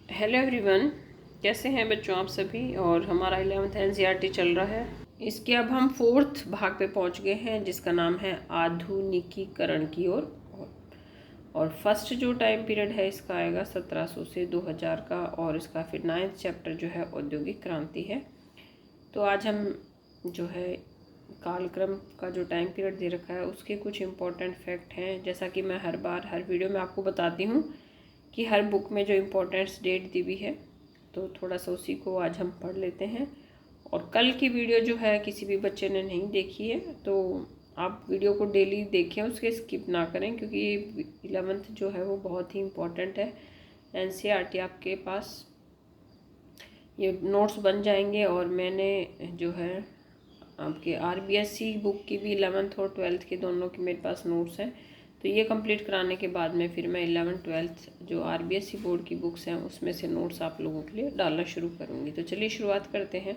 Hello everyone, कैसे हैं बच्चों आप सभी। और हमारा 11th एनसीईआरटी चल रहा है। इसके अब हम 4th भाग पे पहुंच गए हैं, जिसका नाम है आधुनिकीकरण की ओर। और फर्स्ट जो टाइम पीरियड है इसका आएगा 1700 से 2000 का, और इसका फिर 9th चैप्टर जो है औद्योगिक क्रांति है। तो आज हम जो है कालक्रम का जो टाइम पीरियड दे रखा है उसके कुछ इम्पोर्टेंट फैक्ट हैं। जैसा कि मैं हर बार हर वीडियो में आपको बताती हूँ कि हर बुक में जो इम्पोर्टेंट्स डेट दी हुई है, तो थोड़ा सा उसी को आज हम पढ़ लेते हैं। और कल की वीडियो जो है किसी भी बच्चे ने नहीं देखी है तो आप वीडियो को डेली देखें, उसके स्किप ना करें, क्योंकि ये 11th जो है वो बहुत ही इम्पोर्टेंट है। एनसीईआरटी आपके पास ये नोट्स बन जाएंगे। और मैंने जो है आपके आरबीएससी बुक की भी 11th और 12th के दोनों के मेरे पास नोट्स हैं। तो ये कंप्लीट कराने के बाद में फिर मैं 11th 12th जो आरबीएससी बोर्ड की बुक्स हैं उसमें से नोट्स आप लोगों के लिए डालना शुरू करूँगी। तो चलिए शुरुआत करते हैं।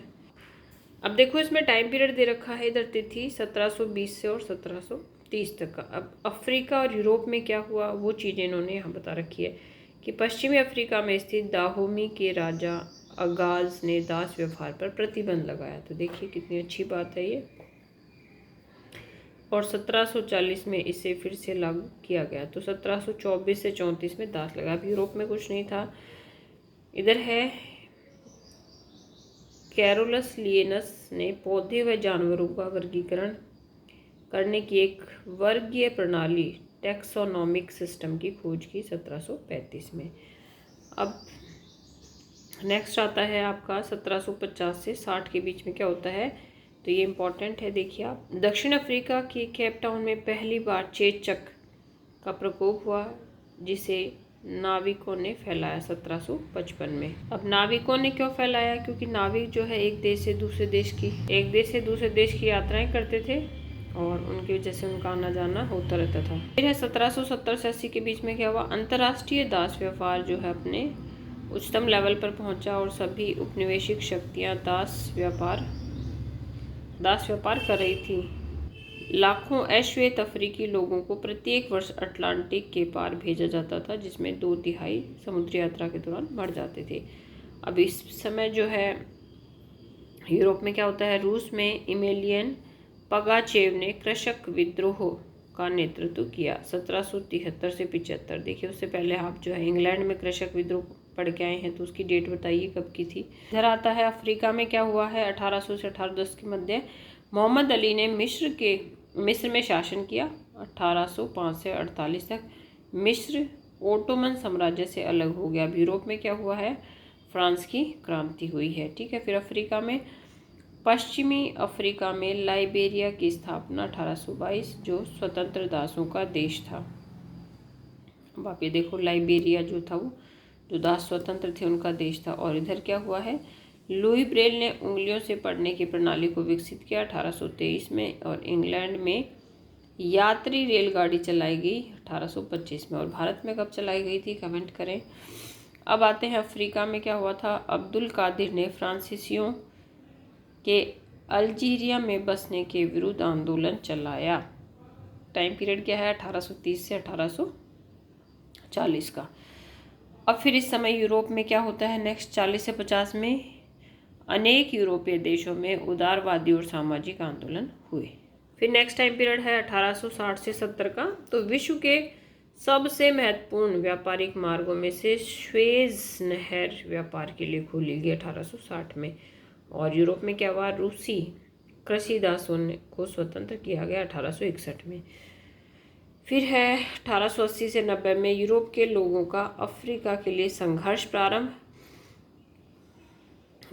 अब देखो इसमें टाइम पीरियड दे रखा है, इधर तिथि 1720 से और 1730 तक का। अब अफ्रीका और यूरोप में क्या हुआ वो चीज़ें इन्होंने यहाँ बता रखी है कि पश्चिमी अफ्रीका में स्थित दाहोमी के राजा अगाज ने दास व्यवहार पर प्रतिबंध लगाया। तो देखिए कितनी अच्छी बात है ये। और 1740 में इसे फिर से लागू किया गया। तो 1724 से 34 में दास लगा। अब यूरोप में कुछ नहीं था। इधर है कैरोलस लियनस ने पौधे व जानवरों का वर्गीकरण करने की एक वर्गीय प्रणाली टैक्सोनॉमिक सिस्टम की खोज की 1735 में। अब नेक्स्ट आता है आपका 1750 से 60 के बीच में क्या होता है, तो ये इम्पॉर्टेंट है। देखिए आप, दक्षिण अफ्रीका के केप टाउन में पहली बार चेचक का प्रकोप हुआ, जिसे नाविकों ने फैलाया 1755 में। अब नाविकों ने क्यों फैलाया, क्योंकि नाविक जो है एक देश से दूसरे देश की यात्राएं करते थे और उनकी वजह से उनका आना जाना होता रहता था। फिर है 1770 से 80 के बीच में क्या हुआ, अंतर्राष्ट्रीय दास व्यापार जो है अपने उच्चतम लेवल पर पहुंचा और सभी उपनिवेशिक शक्तियां दास व्यापार कर रही थी। लाखों अश्वेत अफ्रीकी लोगों को प्रत्येक वर्ष अटलांटिक के पार भेजा जाता था, जिसमें 2/3 समुद्री यात्रा के दौरान मर जाते थे। अब इस समय जो है यूरोप में क्या होता है, रूस में इमेलियन पगाचेव ने कृषक विद्रोह का नेतृत्व किया 1773 से 75। देखिए उससे पहले आप जो है इंग्लैंड में कृषक विद्रोह पढ़ के आए हैं, तो उसकी डेट बताइए कब की थी। इधर आता है अफ्रीका में क्या हुआ है, 1800 से 1810 के मध्य मोहम्मद अली ने मिस्र में शासन किया 1805 से 48 तक। मिस्र ओटोमन साम्राज्य से अलग हो गया। अब यूरोप में क्या हुआ है, फ्रांस की क्रांति हुई है। ठीक है। फिर अफ्रीका में, पश्चिमी अफ्रीका में लाइबेरिया की स्थापना 1822, जो स्वतंत्र दासों का देश था। अब आप ये देखो, लाइबेरिया जो था वो जो दास स्वतंत्र थे उनका देश था। और इधर क्या हुआ है, लुई ब्रेल ने उंगलियों से पढ़ने की प्रणाली को विकसित किया 1823 में। और इंग्लैंड में यात्री रेलगाड़ी चलाई गई 1825 में। और भारत में कब चलाई गई थी, कमेंट करें। अब आते हैं अफ्रीका में क्या हुआ था, अब्दुल कादिर ने फ्रांसीसियों के अल्जीरिया में बसने के विरुद्ध आंदोलन चलाया। टाइम पीरियड क्या है, 1830 से 1840 का। अब फिर इस समय यूरोप में क्या होता है, नेक्स्ट 40 से 50 में अनेक यूरोपीय देशों में उदारवादी और सामाजिक आंदोलन हुए। फिर नेक्स्ट टाइम पीरियड है 1860 से 70 का। तो विश्व के सबसे महत्वपूर्ण व्यापारिक मार्गों में से स्वेज नहर व्यापार के लिए खोली गई 1860 में। और यूरोप में क्या हुआ, रूसी कृषि दासों को स्वतंत्र किया गया 1861 में। फिर है 1880 से 90 में यूरोप के लोगों का अफ्रीका के लिए संघर्ष प्रारंभ।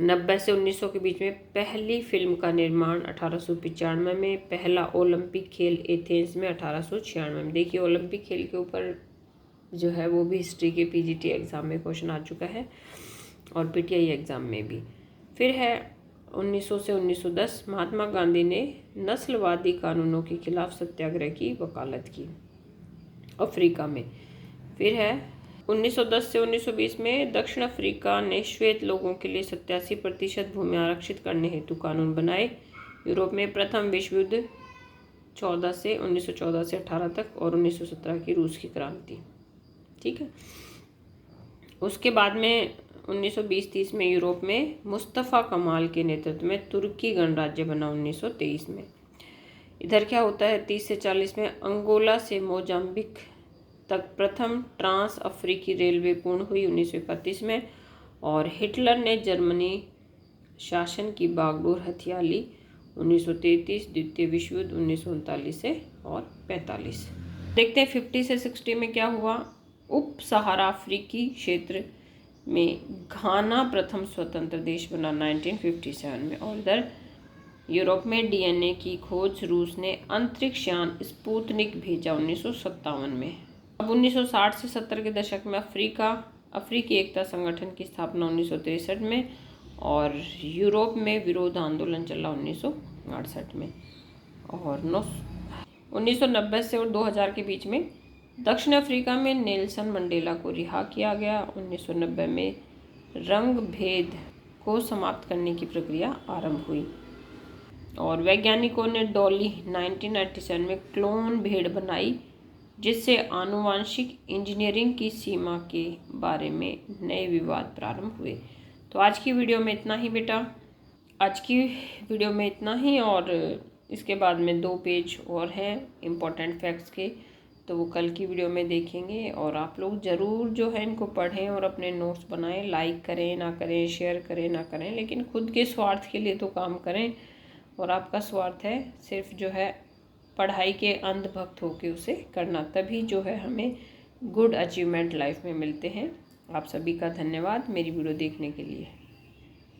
90 से 1900 के बीच में पहली फिल्म का निर्माण 1895 में। पहला ओलंपिक खेल एथेंस में 1896 में। देखिए ओलंपिक खेल के ऊपर जो है वो भी हिस्ट्री के पीजीटी एग्ज़ाम में क्वेश्चन आ चुका है और पीटीआई एग्ज़ाम में भी। फिर है 1900 से 1910 महात्मा गांधी ने नस्लवादी कानूनों के खिलाफ सत्याग्रह की वकालत की अफ्रीका में। फिर है 1910 से 1920 में दक्षिण अफ्रीका ने श्वेत लोगों के लिए 87% भूमि आरक्षित करने हेतु कानून बनाए। यूरोप में प्रथम विश्व युद्ध 1914 से 18 तक और 1917 की रूस की क्रांति। ठीक है। उसके बाद में 1920-30 में यूरोप में मुस्तफ़ा कमाल के नेतृत्व में तुर्की गणराज्य बना 1923 में। इधर क्या होता है 30 से 40 में अंगोला से मोजाम्बिक तक प्रथम ट्रांस अफ्रीकी रेलवे पूर्ण हुई 1931 में। और हिटलर ने जर्मनी शासन की बागडोर हथिया ली 1933। द्वितीय विश्व युद्ध 1939 से और 45। देखते हैं 50 से 60 में क्या हुआ। उप सहारा अफ्रीकी क्षेत्र में घाना प्रथम स्वतंत्र देश बना 1957 में। और इधर यूरोप में डीएनए की खोज रूस ने अंतरिक्ष यान स्पुतनिक भेजा 1957 में। अब 1960 से 70 के दशक में अफ्रीकी एकता संगठन की स्थापना 1963 में। और यूरोप में विरोध आंदोलन चला 1968 में। और 1990 से और 2000 के बीच में दक्षिण अफ्रीका में नेल्सन मंडेला को रिहा किया गया। 1990 में रंग भेद को समाप्त करने की प्रक्रिया आरंभ हुई। और वैज्ञानिकों ने डॉली 1997 में क्लोन भेड़ बनाई, जिससे आनुवांशिक इंजीनियरिंग की सीमा के बारे में नए विवाद प्रारंभ हुए। तो आज की वीडियो में इतना ही बेटा, आज की वीडियो में इतना ही। और इसके बाद में 2 पेज और हैं इम्पोर्टेंट फैक्ट्स के, तो वो कल की वीडियो में देखेंगे। और आप लोग ज़रूर जो है इनको पढ़ें और अपने नोट्स बनाएं। लाइक करें ना करें, शेयर करें ना करें, लेकिन खुद के स्वार्थ के लिए तो काम करें। और आपका स्वार्थ है सिर्फ जो है पढ़ाई के अंधभक्त होकर उसे करना, तभी जो है हमें गुड अचीवमेंट लाइफ में मिलते हैं। आप सभी का धन्यवाद मेरी वीडियो देखने के लिए।